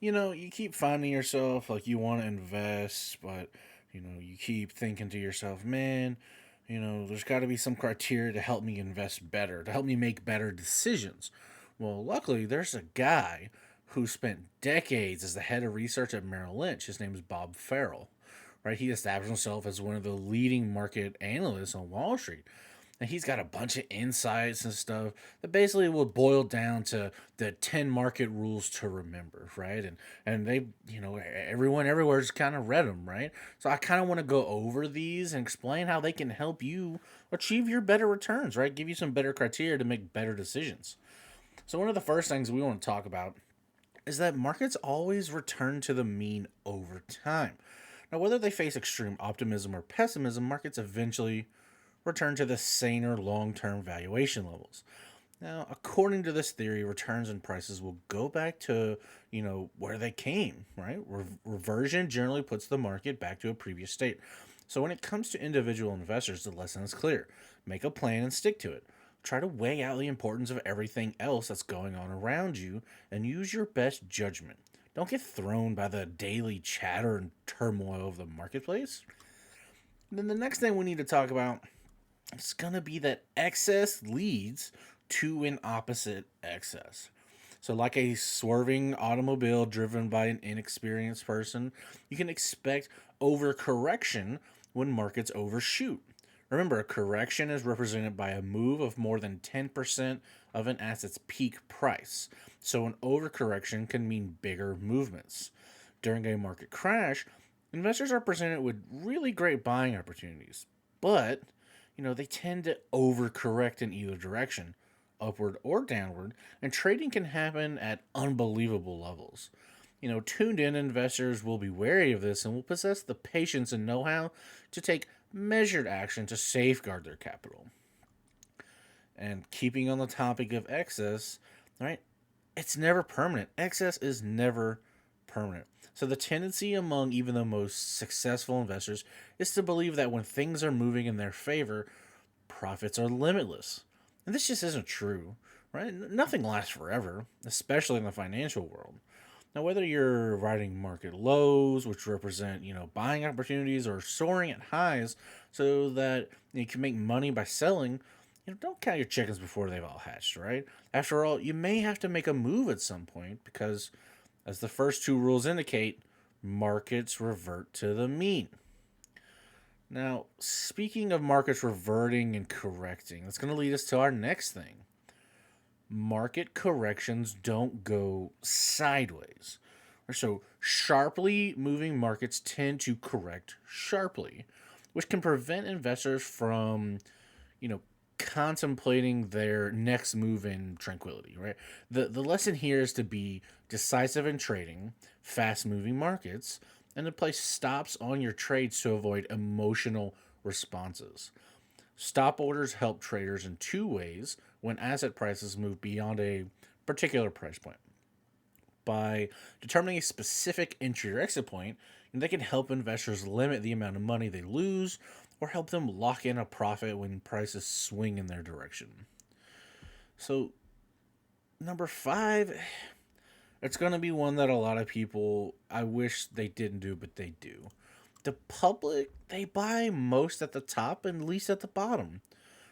you keep finding yourself like you want to invest, but you keep thinking to yourself, man, there's got to be some criteria to help me invest better, to help me make better decisions. Well, luckily, there's a guy who spent decades as the head of research at Merrill Lynch. His name is Bob Ferrell, right? He established himself as one of the leading market analysts on Wall Street. And he's got a bunch of insights and stuff that basically will boil down to the 10 market rules to remember, right? And they, everyone everywhere just kind of read them, right? So I kind of want to go over these and explain how they can help you achieve your better returns, right? Give you some better criteria to make better decisions. So one of the first things we want to talk about is that markets always return to the mean over time. Now, whether they face extreme optimism or pessimism, markets eventually return to the saner long term valuation levels. Now, according to this theory, returns and prices will go back to, where they came, right? Reversion generally puts the market back to a previous state. So when it comes to individual investors, the lesson is clear. Make a plan and stick to it. Try to weigh out the importance of everything else that's going on around you and use your best judgment. Don't get thrown by the daily chatter and turmoil of the marketplace. And then the next thing we need to talk about is going to be that excess leads to an opposite excess. So, like a swerving automobile driven by an inexperienced person, you can expect overcorrection when markets overshoot. Remember, a correction is represented by a move of more than 10% of an asset's peak price. So, an overcorrection can mean bigger movements. During a market crash, investors are presented with really great buying opportunities, but they tend to overcorrect in either direction, upward or downward, and trading can happen at unbelievable levels. Tuned in investors will be wary of this and will possess the patience and know how to take measured action to safeguard their capital. And keeping on the topic of excess, right? It's never permanent. Excess is never permanent. So the tendency among even the most successful investors is to believe that when things are moving in their favor, profits are limitless. And this just isn't true, right? Nothing lasts forever, especially in the financial world. Now, whether you're riding market lows, which represent, buying opportunities, or soaring at highs so that you can make money by selling, don't count your chickens before they've all hatched, right? After all, you may have to make a move at some point because, as the first two rules indicate, markets revert to the mean. Now, speaking of markets reverting and correcting, that's going to lead us to our next thing. Market corrections don't go sideways. So, sharply moving markets tend to correct sharply, which can prevent investors from, you know, contemplating their next move in tranquility, right? The lesson here is to be decisive in trading, fast moving markets, and to place stops on your trades to avoid emotional responses. Stop orders help traders in two ways when asset prices move beyond a particular price point. By determining a specific entry or exit point, they can help investors limit the amount of money they lose or help them lock in a profit when prices swing in their direction. So, number five, it's going to be one that a lot of people, I wish they didn't do, but they do. The public, they buy most at the top and least at the bottom.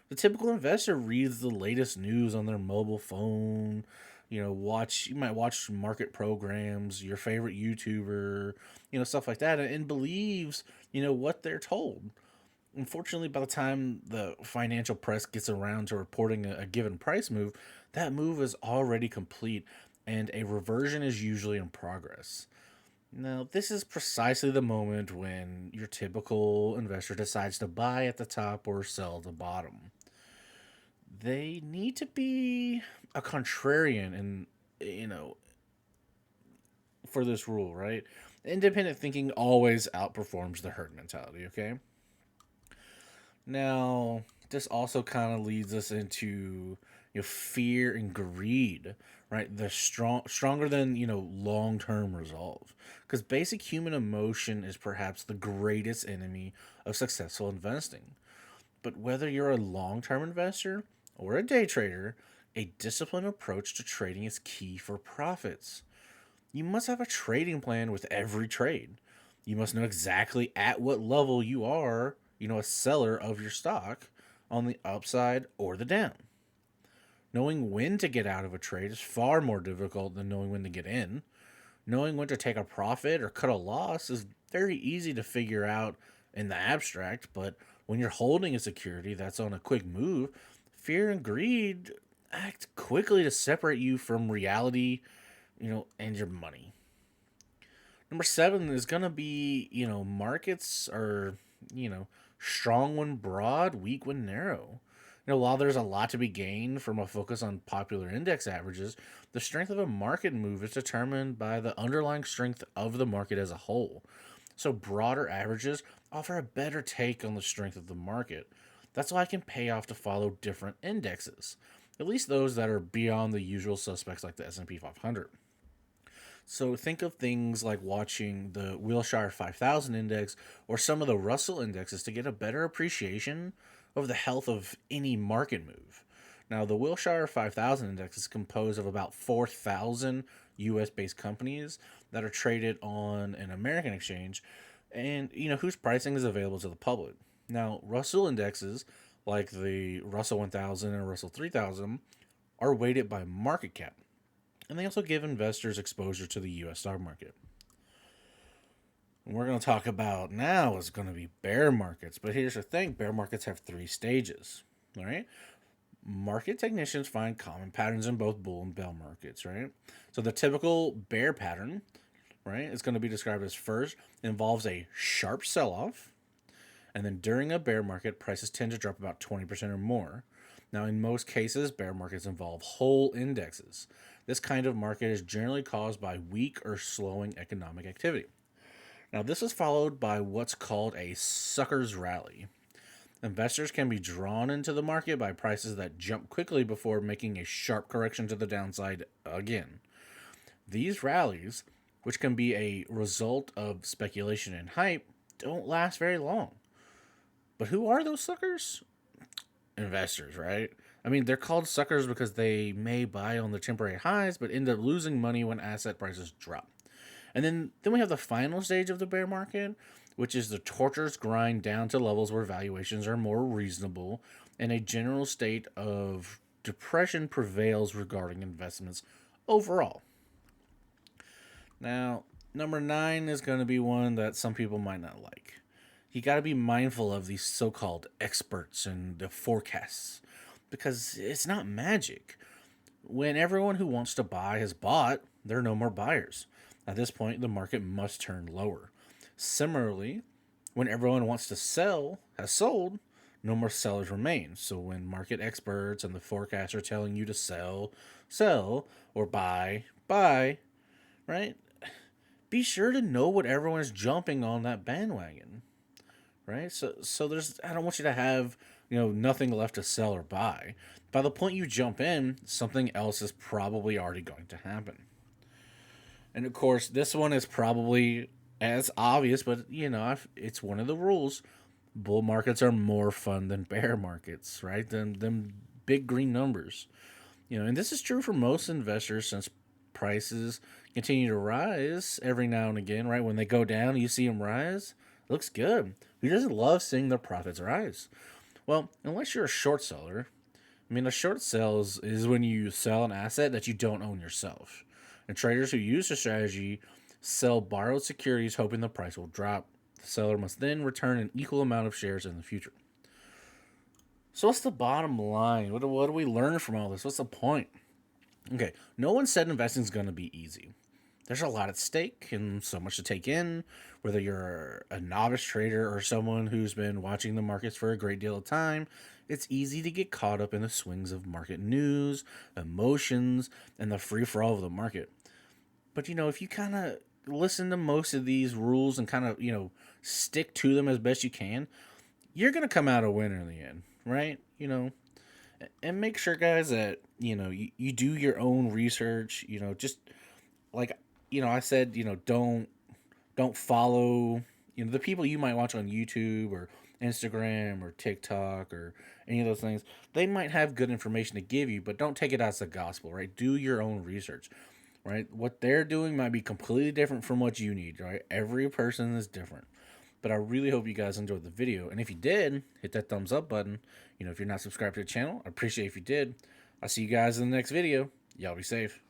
The typical investor reads the latest news on their mobile phone. You might watch market programs, your favorite YouTuber, stuff like that, and believes, what they're told. Unfortunately, by the time the financial press gets around to reporting a given price move, that move is already complete and a reversion is usually in progress. Now, this is precisely the moment when your typical investor decides to buy at the top or sell at the bottom. They need to be a contrarian and, for this rule, right? Independent thinking always outperforms the herd mentality, okay? Now, this also kind of leads us into fear and greed, right? The stronger than long term resolve, because basic human emotion is perhaps the greatest enemy of successful investing. But whether you're a long term investor or a day trader, a disciplined approach to trading is key for profits. You must have a trading plan with every trade. You must know exactly at what level you are, a seller of your stock on the upside or the down. Knowing when to get out of a trade is far more difficult than knowing when to get in. Knowing when to take a profit or cut a loss is very easy to figure out in the abstract, but when you're holding a security that's on a quick move, fear and greed act quickly to separate you from reality, and your money. Number 7 is going to be, markets are, you know, strong when broad, weak when narrow. While there's a lot to be gained from a focus on popular index averages, the strength of a market move is determined by the underlying strength of the market as a whole. So, broader averages offer a better take on the strength of the market. That's why it can pay off to follow different indexes, at least those that are beyond the usual suspects like the S&P 500. So think of things like watching the Wilshire 5000 index or some of the Russell indexes to get a better appreciation of the health of any market move. Now, the Wilshire 5000 index is composed of about 4,000 US based companies that are traded on an American exchange and whose pricing is available to the public. Now, Russell indexes like the Russell 1000 and Russell 3000 are weighted by market cap, and they also give investors exposure to the US stock market. And we're going to talk about now is going to be bear markets. But here's the thing, bear markets have 3 stages. All right. Market technicians find common patterns in both bull and bear markets, right? So the typical bear pattern, right, is going to be described as first involves a sharp sell off. And then during a bear market, prices tend to drop about 20% or more. Now, in most cases, bear markets involve whole indexes. This kind of market is generally caused by weak or slowing economic activity. Now, this is followed by what's called a sucker's rally. Investors can be drawn into the market by prices that jump quickly before making a sharp correction to the downside again. These rallies, which can be a result of speculation and hype, don't last very long. But who are those suckers? Investors, right? I mean, they're called suckers because they may buy on the temporary highs but end up losing money when asset prices drop. And then we have the final stage of the bear market, which is the torturous grind down to levels where valuations are more reasonable and a general state of depression prevails regarding investments overall. Now, number 9 is going to be one that some people might not like. You got to be mindful of these so-called experts and the forecasts because it's not magic. When everyone who wants to buy has bought, there are no more buyers. At this point, the market must turn lower. Similarly, when everyone wants to sell has sold, no more sellers remain. So when market experts and the forecasts are telling you to sell, sell, or buy, right? Be sure to know what everyone is jumping on that bandwagon, right? So there's I don't want you to have, nothing left to sell or buy. By the point you jump in, something else is probably already going to happen. And of course, this one is probably as obvious, but it's one of the rules. Bull markets are more fun than bear markets, right? Them big green numbers. And this is true for most investors since prices continue to rise every now and again, right? When they go down, you see them rise. It looks good. Who doesn't love seeing their profits rise? Well, unless you're a short seller. I mean, a short sell is when you sell an asset that you don't own yourself. And traders who use the strategy sell borrowed securities hoping the price will drop. The seller must then return an equal amount of shares in the future. So what's the bottom line? What do we learn from all this? What's the point? Okay, no one said investing is going to be easy. There's a lot at stake and so much to take in, whether you're a novice trader or someone who's been watching the markets for a great deal of time. It's easy to get caught up in the swings of market news, emotions, and the free-for-all of the market. But, if you kind of listen to most of these rules and kind of, stick to them as best you can, you're going to come out a winner in the end, right? And make sure, guys, that, you do your own research, just like, I said, don't follow, the people you might watch on YouTube or Instagram or TikTok or any of those things. They might have good information to give you, but don't take it as the gospel, right? Do your own research. right? What they're doing might be completely different from what you need, right? Every person is different. But I really hope you guys enjoyed the video. And if you did, hit that thumbs up button. If you're not subscribed to the channel, I appreciate if you did. I'll see you guys in the next video. Y'all be safe.